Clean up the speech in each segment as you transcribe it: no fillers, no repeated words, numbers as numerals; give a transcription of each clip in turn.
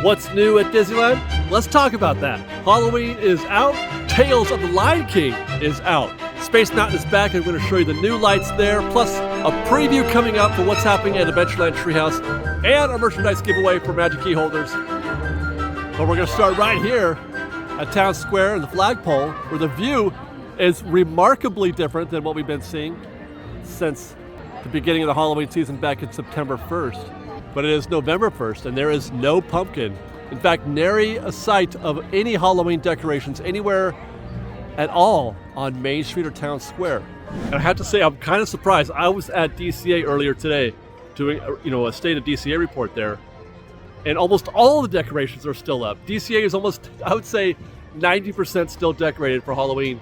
What's new at Disneyland? Let's talk about that. Halloween is out. Tales of the Lion King is out. Space Mountain is back, and I'm going to show you the new lights there, plus a preview coming up for what's happening at Adventureland Treehouse, and a merchandise giveaway for Magic Key holders. But we're going to start right here at Town Square and the flagpole, where the view is remarkably different than what we've been seeing since the beginning of the Halloween season back in September 1st. But it is November 1st, and there is no pumpkin. In fact, nary a sight of any Halloween decorations anywhere at all on Main Street or Town Square. And I have to say, I'm kind of surprised. I was at DCA earlier today doing a State of DCA report there, and almost all the decorations are still up. DCA is almost, I would say, 90% still decorated for Halloween.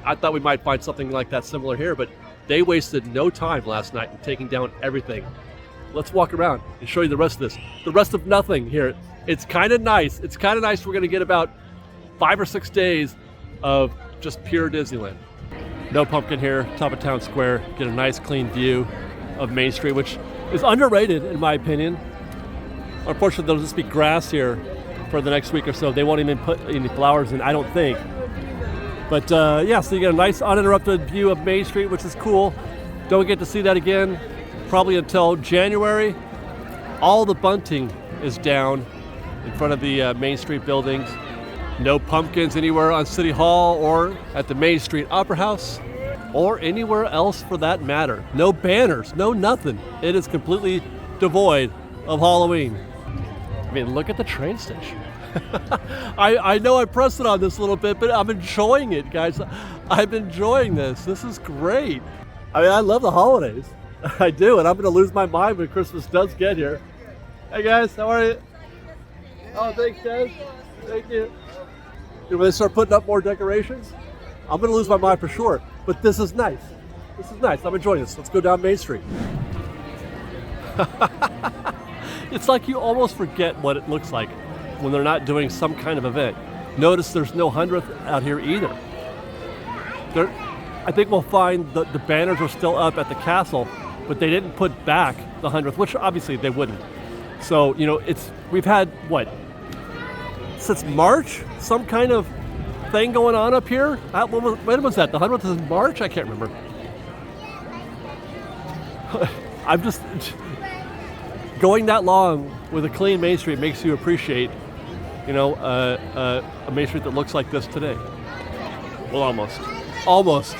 I thought we might find something like that similar here, but they wasted no time last night in taking down everything. Let's walk around and show you the rest of this. The rest of nothing here. It's kind of nice. It's kind of nice. We're going to get about 5 or 6 days of just pure Disneyland. No pumpkin here, top of Town Square. Get a nice clean view of Main Street, which is underrated in my opinion. Unfortunately, there'll just be grass here for the next week or so. They won't even put any flowers in, I don't think. But yeah, so you get a nice uninterrupted view of Main Street, which is cool. Don't get to see that again probably until January. All the bunting is down in front of the Main Street buildings. No pumpkins anywhere on City Hall or at the Main Street Opera House or anywhere else for that matter. No banners, no nothing. It is completely devoid of Halloween. I mean, look at the train station. I know I pressed it on this a little bit, but I'm enjoying it, guys. I'm enjoying this. This is great. I mean, I love the holidays. I do, and I'm going to lose my mind when Christmas does get here. Hey, guys, how are you? Oh, thanks, guys. Thank you. When they start putting up more decorations, I'm going to lose my mind for sure. But this is nice. This is nice. I'm enjoying this. Let's go down Main Street. It's like you almost forget what it looks like when they're not doing some kind of event. Notice there's no 100th out here either. I think we'll find the banners are still up at the castle, but they didn't put back the 100th, which obviously they wouldn't. So, we've had, what, since March, some kind of thing going on up here? When was that? The 100th is in March? I can't remember. I'm just, going that long with a clean Main Street makes you appreciate, a Main Street that looks like this today. Well, almost. Almost.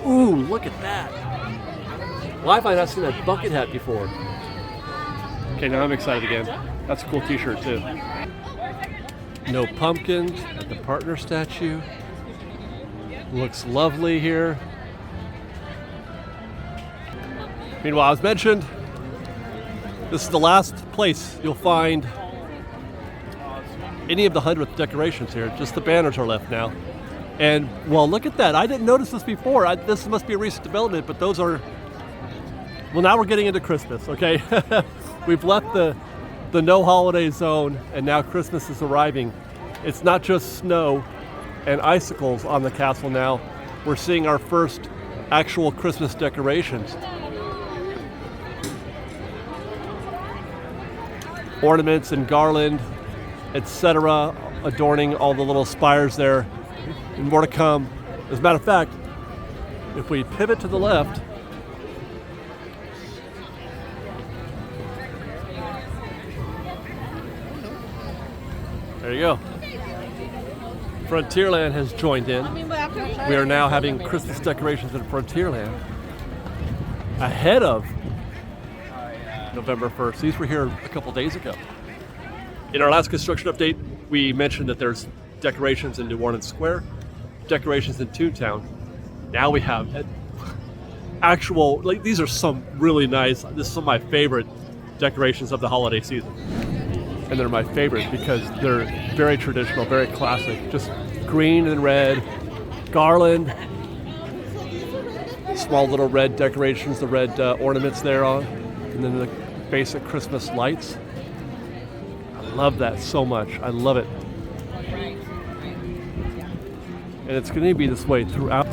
Ooh, look at that. Why have I not seen that bucket hat before? Okay, now I'm excited again. That's a cool t-shirt too. No pumpkins at the partner statue. Looks lovely here. Meanwhile, as mentioned, this is the last place you'll find any of the 100th decorations here. Just the banners are left now. And, well, look at that. I didn't notice this before. This must be a recent development, but those are... Well, now we're getting into Christmas, okay? We've left the no holiday zone, and now Christmas is arriving. It's not just snow and icicles on the castle now. We're seeing our first actual Christmas decorations. Ornaments and garland, etc., adorning all the little spires there. And more to come. As a matter of fact, if we pivot to the left, there you go. Frontierland has joined in. We are now having Christmas decorations at Frontierland ahead of November 1st. These were here a couple days ago. In our last construction update, we mentioned that there's decorations in New Orleans Square, decorations in Toontown. Now we have actual, these are some really nice, this is some of my favorite decorations of the holiday season. And they're my favorite because they're very traditional, very classic, just green and red, garland, small little red decorations, the red ornaments there on, and then the basic Christmas lights. I love that so much. I love it. And it's going to be this way throughout.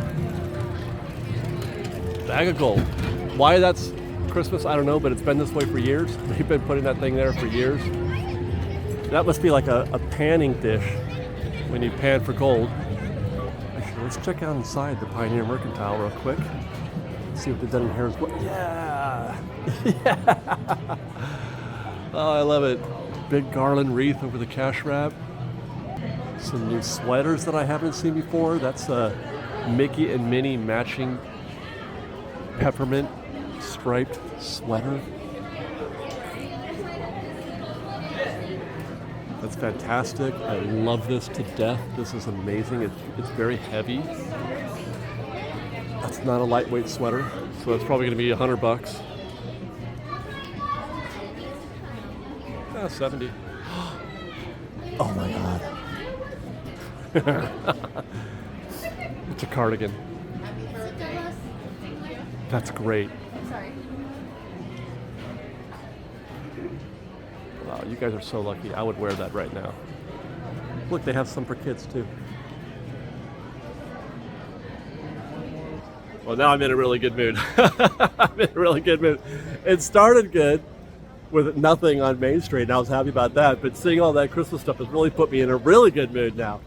Gathercole. Why that's Christmas, I don't know, but it's been this way for years. They've been putting that thing there for years. That must be like a panning dish when you pan for gold. Actually, let's check out inside the Pioneer Mercantile real quick. See what they've done in here as well. Yeah! Yeah! Oh, I love it. Big garland wreath over the cash wrap. Some new sweaters that I haven't seen before. That's a Mickey and Minnie matching peppermint striped sweater. That's fantastic. I love this to death. This is amazing. It's very heavy. That's not a lightweight sweater, so it's probably going to be $100. 70. Oh my God. It's a cardigan. That's great. Sorry. Wow, you guys are so lucky. I would wear that right now. Look, they have some for kids too. Well, now I'm in a really good mood. I'm in a really good mood. It started good with nothing on Main Street, and I was happy about that. But seeing all that Christmas stuff has really put me in a really good mood now.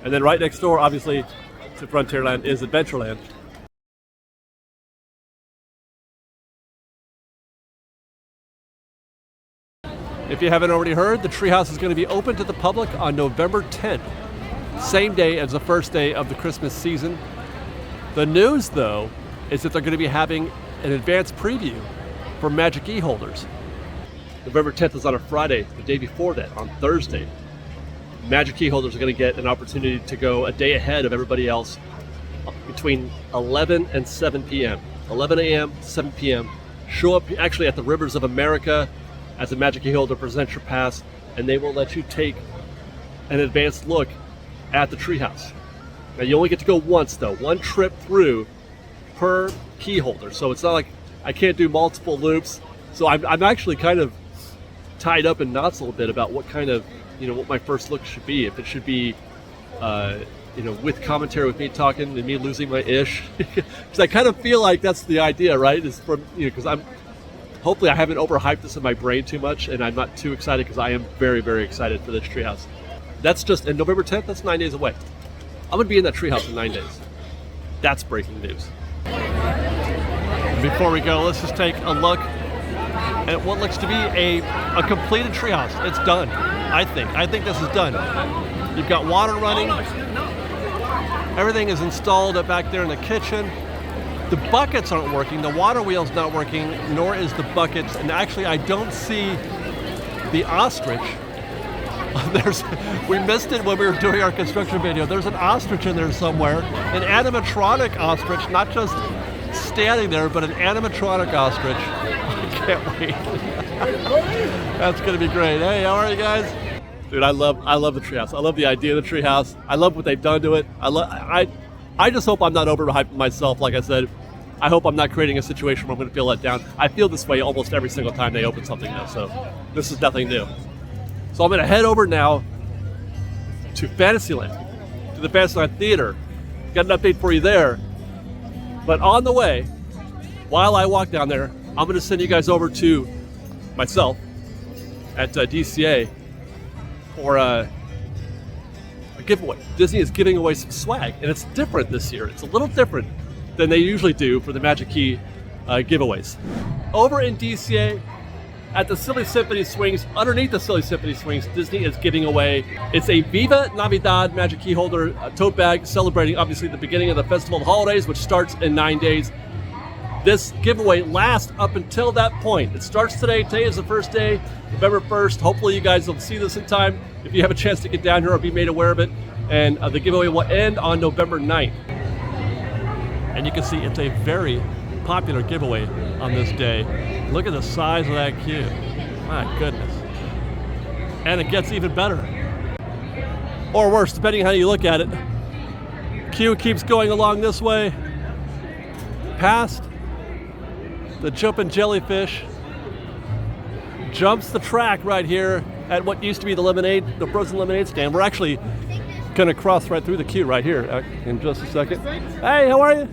And then right next door, obviously, to Frontierland is Adventureland. If you haven't already heard, the Treehouse is going to be open to the public on November 10th, same day as the first day of the Christmas season. The news, though, is that they're going to be having an advanced preview for Magic Key holders. November 10th is on a Friday. The day before that, on Thursday, Magic Key holders are going to get an opportunity to go a day ahead of everybody else between 11 and 7 p.m. 11 a.m. to 7 p.m. Show up actually at the Rivers of America as a Magic Key holder, present your pass, and they will let you take an advanced look at the Treehouse. Now, you only get to go once, though. One trip through per key holder. So it's not like I can't do multiple loops. So I'm actually kind of tied up in knots a little bit about what kind of, what my first look should be. If it should be, with commentary, with me talking and me losing my ish. Because I kind of feel like that's the idea, right? Is from, because hopefully I haven't overhyped this in my brain too much, and I'm not too excited, because I am very, very excited for this Treehouse. That's just, and November 10th, that's 9 days away. I'm going to be in that Treehouse in 9 days. That's breaking news. Before we go, let's just take a look at what looks to be a completed Treehouse. It's done, I think. I think this is done. You've got water running. Everything is installed back there in the kitchen. The buckets aren't working. The water wheel's not working, nor is the buckets. And actually, I don't see the ostrich. We missed it when we were doing our construction video. There's an ostrich in there somewhere. An animatronic ostrich, not just standing there, but an animatronic ostrich. I can't wait. That's gonna be great. Hey, how are you guys? Dude, I love the Treehouse. I love the idea of the Treehouse. I love what they've done to it. I just hope I'm not overhyping myself. Like I said, I hope I'm not creating a situation where I'm going to feel let down. I feel this way almost every single time they open something new, so this is nothing new. So I'm going to head over now to Fantasyland, to the Fantasyland Theater. Got an update for you there. But on the way, while I walk down there, I'm going to send you guys over to myself at DCA for a giveaway. Disney is giving away some swag, and it's different this year. It's a little different than they usually do for the Magic Key giveaways. Over in DCA, at the Silly Symphony Swings, underneath the Silly Symphony Swings, Disney is giving away, it's a Viva Navidad Magic Key holder tote bag, celebrating obviously the beginning of the Festival of Holidays, which starts in 9 days. This giveaway lasts up until that point. It starts today. Today is the first day, November 1st. Hopefully you guys will see this in time if you have a chance to get down here or be made aware of it. And the giveaway will end on November 9th. And you can see it's a very popular giveaway on this day. Look at the size of that queue. My goodness. And it gets even better. Or worse, depending on how you look at it. Queue keeps going along this way, past the jumping jellyfish, jumps the track right here at what used to be the frozen lemonade stand. We're actually gonna cross right through the queue right here in just a second. Hey, how are you?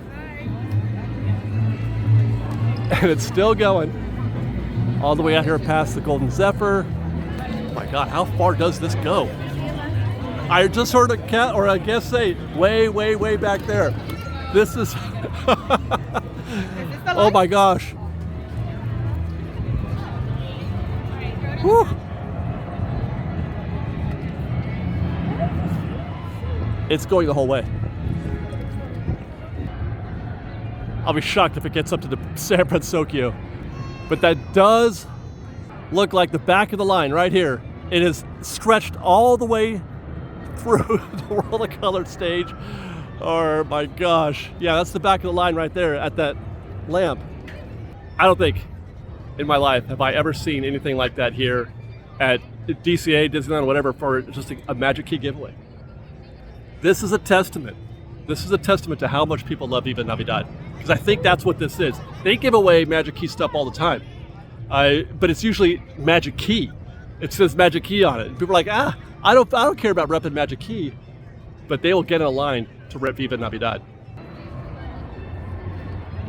And it's still going all the way out here past the Golden Zephyr, my God, how far does this go? I just heard a cat or a guest say, way, way, way back there. This is, oh my gosh. Whew. It's going the whole way. I'll be shocked if it gets up to the San Francisco. But that does look like the back of the line right here. It is stretched all the way through the World of Color stage. Oh my gosh. Yeah, that's the back of the line right there at that lamp. I don't think in my life have I ever seen anything like that here at DCA, Disneyland, whatever, for just a Magic Key giveaway. This is a testament. This is a testament to how much people love Viva Navidad. Because I think that's what this is. They give away Magic Key stuff all the time. But it's usually Magic Key. It says Magic Key on it. And people are like, I don't care about repping Magic Key. But they will get in a line to rep Viva Navidad.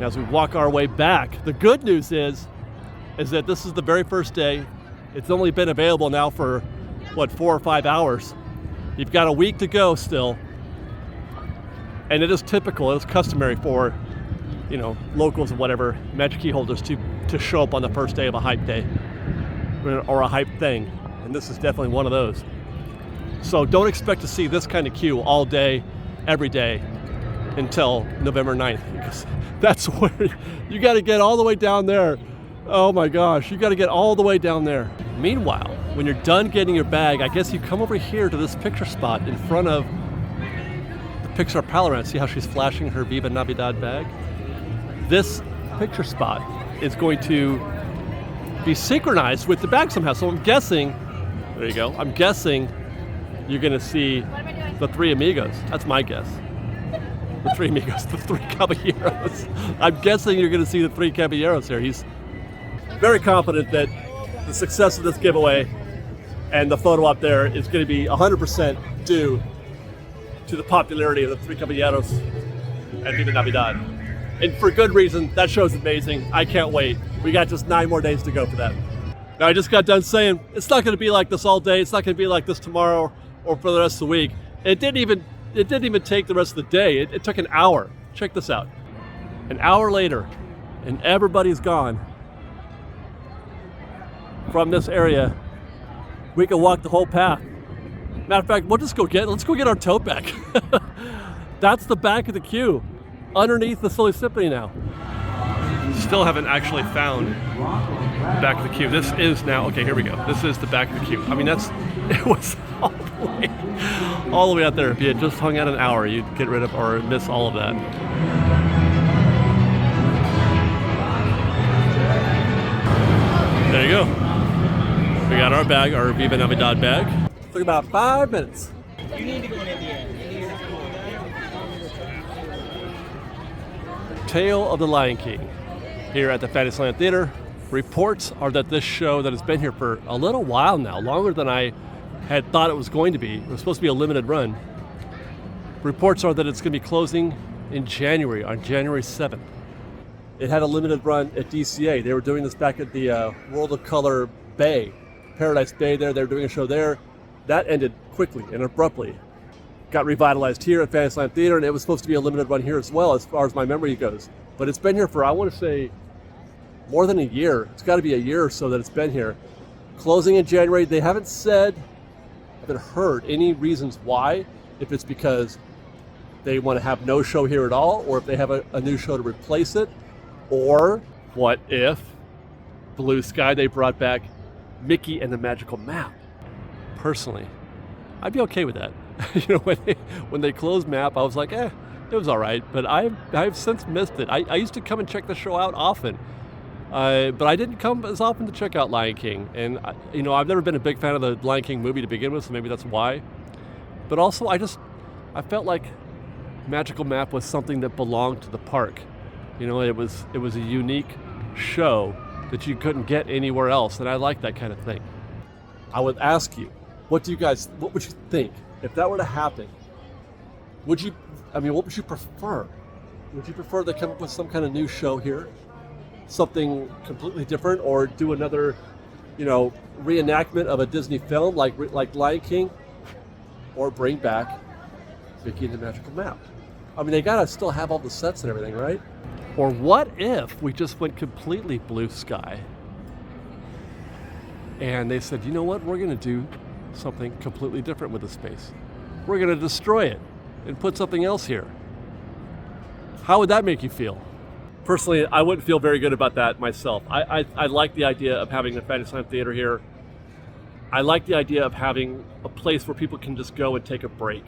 Now as we walk our way back, the good news is that this is the very first day. It's only been available now for, 4 or 5 hours. You've got a week to go still. And it is typical, it is customary for, locals and whatever, Magic Key holders to show up on the first day of a hype day or a hype thing. And this is definitely one of those. So don't expect to see this kind of queue all day, every day until November 9th, because that's where you got to get all the way down there. Oh my gosh, you got to get all the way down there. Meanwhile, when you're done getting your bag, I guess you come over here to this picture spot in front of the Pixar Palaran. See how she's flashing her Viva Navidad bag? This picture spot is going to be synchronized with the bag somehow. So I'm guessing, there you go, I'm guessing you're going to see the three amigos. That's my guess. The three amigos, the three caballeros. I'm guessing you're going to see the three caballeros here. He's very confident that the success of this giveaway and the photo up there is going to be 100% due to the popularity of the three caballeros and Viva Navidad. And for good reason. That show's amazing. I can't wait. We got just 9 more days to go for that. Now, I just got done saying it's not going to be like this all day. It's not going to be like this tomorrow or for the rest of the week. It didn't even take the rest of the day. It took an hour. Check this out. An hour later, and everybody's gone from this area. We can walk the whole path. Matter of fact, let's go get our tote bag. That's the back of the queue, underneath the Silly Symphony now. Still haven't actually found the back of the queue. This is now, okay, here we go. This is the back of the queue. I mean, it was all the way out there. If you had just hung out an hour, you'd get rid of or miss all of that. There you go. We got our bag, our Viva Navidad bag. Took about 5 minutes. You need to go in the end. Tale of the Lion King here at the Fantasyland Theater. Reports are that this show that has been here for a little while now, longer than I had thought it was going to be. It was supposed to be a limited run. Reports are that it's going to be closing in January, on January 7th. It had a limited run at DCA. They were doing this back at the World of Color Bay, Paradise Bay there. They were doing a show there. That ended quickly and abruptly. Got revitalized here at Fantasyland Theater, and it was supposed to be a limited run here as well, as far as my memory goes. But it's been here for, I want to say, more than a year. It's got to be a year or so that it's been here. Closing in January. They haven't said, haven't heard any reasons why, if it's because they want to have no show here at all, or if they have a new show to replace it, or what if Blue Sky, they brought back Mickey and the Magical Map. Personally, I'd be okay with that. When they closed Map, I was like, it was all right. But I've since missed it. I used to come and check the show out often, but I didn't come as often to check out Lion King. And I've never been a big fan of the Lion King movie to begin with, so maybe that's why. But also, I felt like Magical Map was something that belonged to the park. It was a unique show that you couldn't get anywhere else, and I like that kind of thing. I would ask you, what would you think if that were to happen? What would you prefer? Would you prefer they come up with some kind of new show here? Something completely different, or do another reenactment of a Disney film like Lion King, or bring back Mickey and the Magical Map. I mean, they gotta still have all the sets and everything, right? Or what if we just went completely blue sky and they said, you know what, we're gonna do something completely different with the space. We're gonna destroy it and put something else here. How would that make you feel? Personally, I wouldn't feel very good about that myself. I like the idea of having the Fantasyland Theater here. I like the idea of having a place where people can just go and take a break.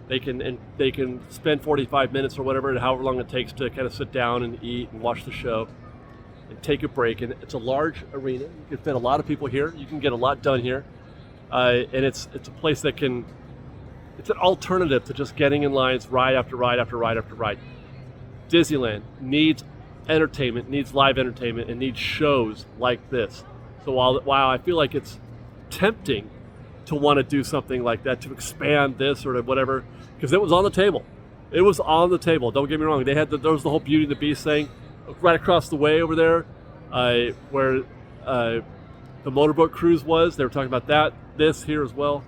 They can spend 45 minutes or whatever, however long it takes to kind of sit down and eat and watch the show and take a break. And it's a large arena. You can fit a lot of people here. You can get a lot done here. And it's a place that it's an alternative to just getting in lines ride after ride after ride after ride. Disneyland needs entertainment, needs live entertainment, and needs shows like this. So while I feel like it's tempting to want to do something like that, to expand this or whatever, because it was on the table. It was on the table. Don't get me wrong. There was the whole Beauty and the Beast thing right across the way over there, where the motorboat cruise was. They were talking about that. This here as well.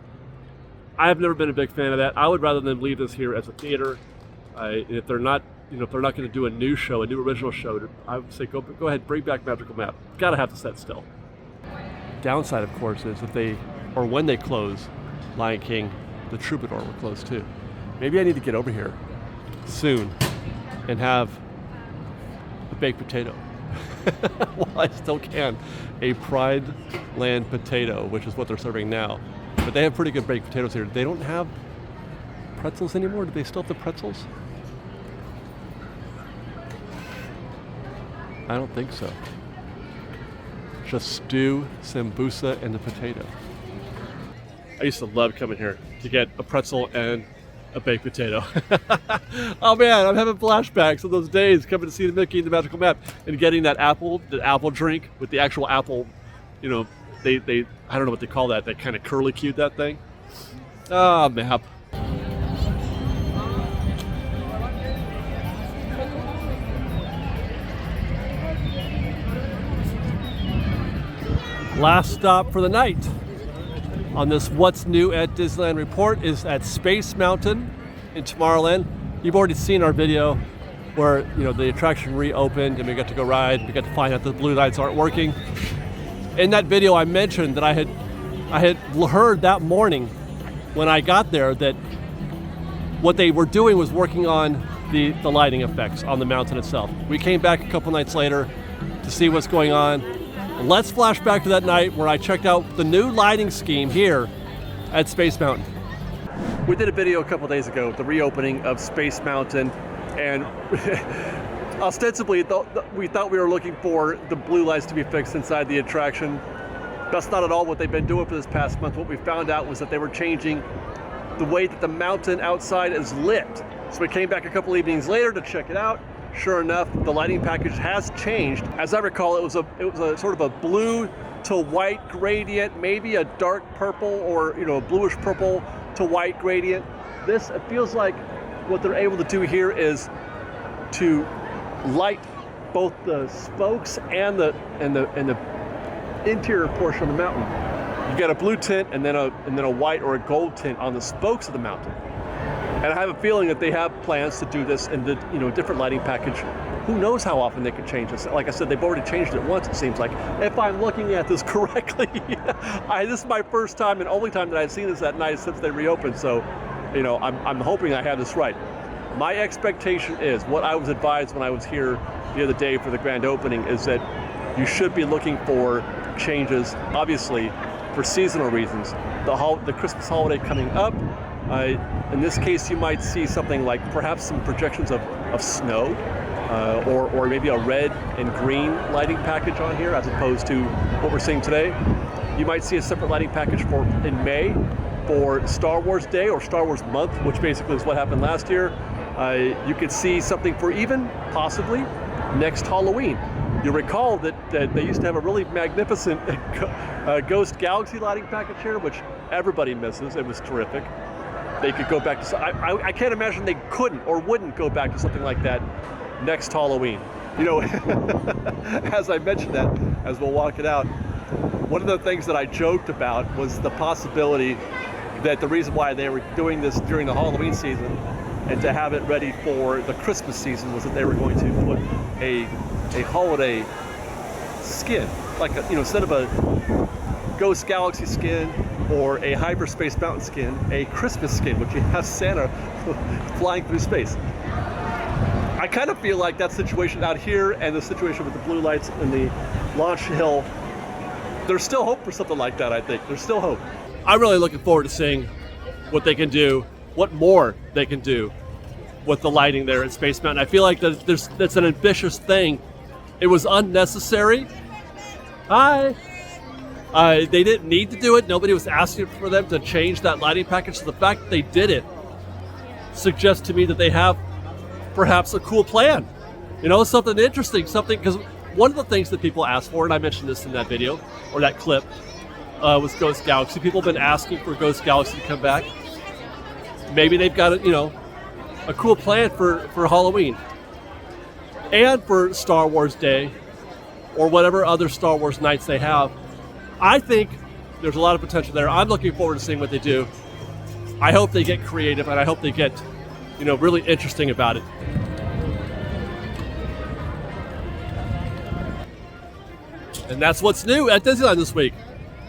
I have never been a big fan of that. I would rather them leave this here as a theater. If they're not going to do a new original show, I would say go ahead, bring back Magical Map. Got to have the set still. Downside, of course, is when they close Lion King, the Troubadour will close too. Maybe I need to get over here soon and have a baked potato. Well, I still can. A Pride Land potato, which is what they're serving now. But they have pretty good baked potatoes here. They don't have pretzels anymore. Do they still have the pretzels? I don't think so. Just stew, sambusa, and the potato. I used to love coming here to get a pretzel and a baked potato. Oh man, I'm having flashbacks of those days coming to see the Mickey and the Magical Map and getting the apple drink with the actual apple, they I don't know what they call that kind of curly-cued that thing. Ah, map. Last stop for the night on this What's New at Disneyland report is at Space Mountain in Tomorrowland. You've already seen our video where the attraction reopened and we got to go ride. We got to find out the blue lights aren't working. In that video, I mentioned that I had heard that morning when I got there that what they were doing was working on the lighting effects on the mountain itself. We came back a couple nights later to see what's going on. Let's flash back to that night where I checked out the new lighting scheme here at Space Mountain. We did a video a couple days ago, the reopening of Space Mountain, and ostensibly we thought we were looking for the blue lights to be fixed inside the attraction. That's not at all what they've been doing for this past month. What we found out was that they were changing the way that the mountain outside is lit. So we came back a couple evenings later to check it out. Sure enough, the lighting package has changed. As I recall, it was a sort of a blue to white gradient, maybe a dark purple or a bluish purple to white gradient. It feels like what they're able to do here is to light both the spokes and the interior portion of the mountain. You got a blue tint and then a white or a gold tint on the spokes of the mountain. And I have a feeling that they have plans to do this in the different lighting package. Who knows how often they could change this? Like I said, they've already changed it once, it seems like. If I'm looking at this correctly, this is my first time and only time that I've seen this at night since they reopened. So, I'm hoping I have this right. My expectation is, what I was advised when I was here the other day for the grand opening, is that you should be looking for changes, obviously, for seasonal reasons. The Christmas holiday coming up. In this case, you might see something like perhaps some projections of snow, or maybe a red and green lighting package on here as opposed to what we're seeing today. You might see a separate lighting package in May for Star Wars Day or Star Wars Month, which basically is what happened last year. You could see something for even possibly next Halloween. You'll recall that they used to have a really magnificent Ghost Galaxy lighting package here, which everybody misses. It was terrific. They could go back to, I can't imagine they couldn't or wouldn't go back to something like that next Halloween. As I mentioned that, as we'll walk it out, one of the things that I joked about was the possibility that the reason why they were doing this during the Halloween season and to have it ready for the Christmas season was that they were going to put a holiday skin, like a, instead of a Ghost Galaxy skin or a Hyperspace Mountain skin, a Christmas skin, which you have Santa flying through space. I kind of feel like that situation out here and the situation with the blue lights and the launch hill, there's still hope for something like that, I think. There's still hope. I'm really looking forward to seeing what they can do, what more they can do with the lighting there at Space Mountain. I feel like that's an ambitious thing. It was unnecessary. They didn't need to do it. Nobody was asking for them to change that lighting package. So the fact that they did it suggests to me that they have perhaps a cool plan. Something interesting, because one of the things that people ask for, and I mentioned this in that video or that clip, was Ghost Galaxy. People have been asking for Ghost Galaxy to come back. Maybe they've got a cool plan for Halloween and for Star Wars Day or whatever other Star Wars nights they have. I think there's a lot of potential there. I'm looking forward to seeing what they do. I hope they get creative, and I hope they get, really interesting about it. And that's what's new at Disneyland this week.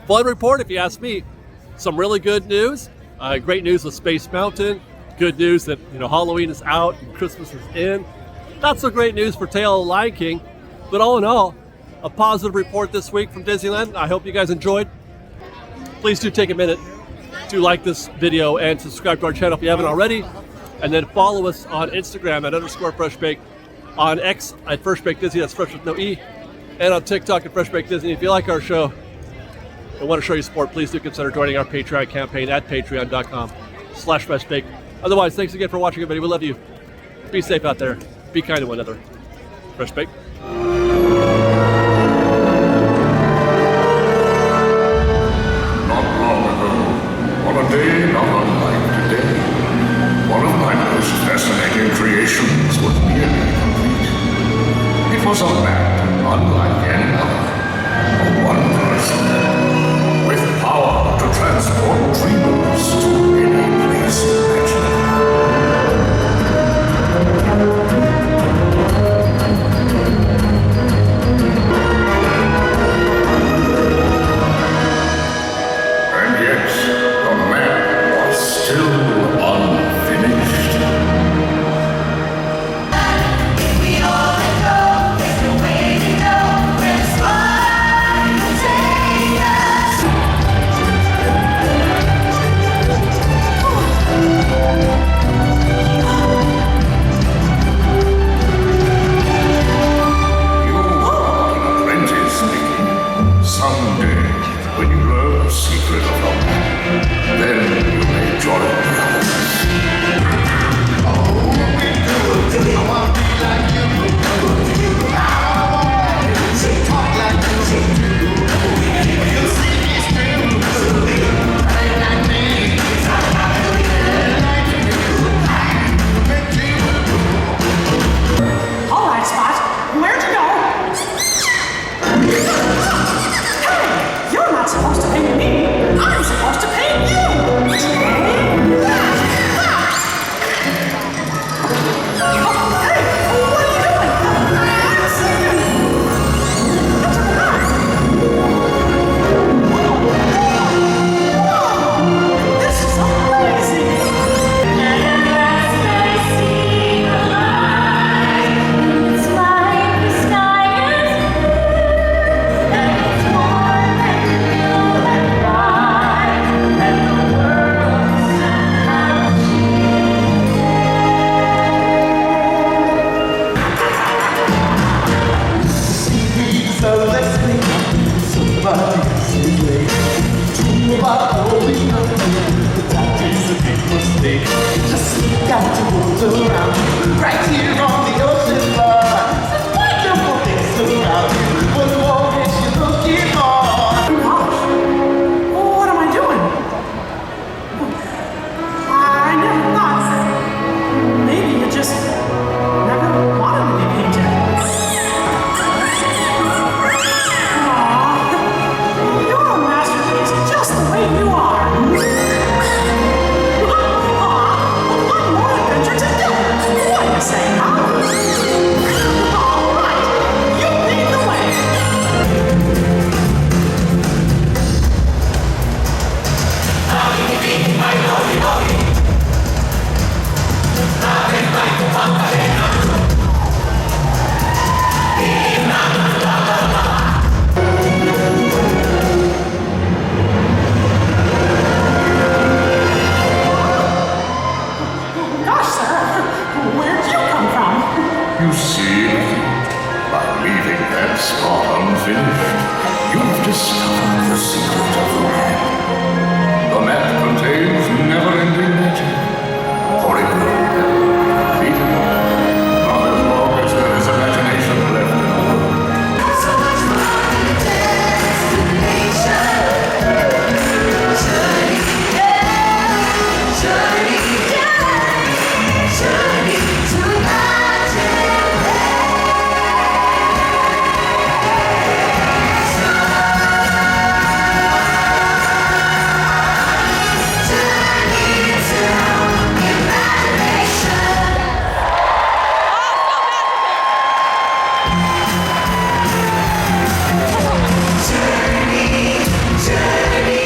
Fun report, if you ask me. Some really good news. Great news with Space Mountain. Good news that Halloween is out and Christmas is in. Not so great news for Tale of the Lion King, but all in all, a positive report this week from Disneyland. I hope you guys enjoyed. Please do take a minute to like this video and subscribe to our channel if you haven't already. And then follow us on Instagram at _FreshBake, on X at FreshBakeDisney, that's fresh with no E, and on TikTok at FreshBakeDisney. If you like our show and want to show your support, please do consider joining our Patreon campaign at patreon.com/FreshBake. Otherwise, thanks again for watching, everybody. We love you. Be safe out there. Be kind to one another. Fresh Bake. Not long ago, on a day not unlike today, one of my most fascinating creations was nearly complete. It was a map unlike any other, a wondrous map, with power to transport dreamers to any place imaginable. And yet, the map was still unfinished. We all let go, there's no way to know where this life will take us. You are an apprentice, Mickey. Someday, when you learn the secret of the map, then you may join the others. All right, Spot, where'd you go? Hey, you're not supposed to pay me. I'm supposed to pay you. Hey, what are you doing? I'm singing. Whoa, this is amazing. It's like the sky is blue, and it's warm and blue and bright, and the world somehow Seaweeds are listening, somebody's away. True about holding on, the that is a big mistake. Just got to move around, right here on the ocean floor. Such wonderful things around you, what more is you looking for? gosh, what am I doing? I never thought. Maybe you just never wanted to be painted. Aw, you Halloween.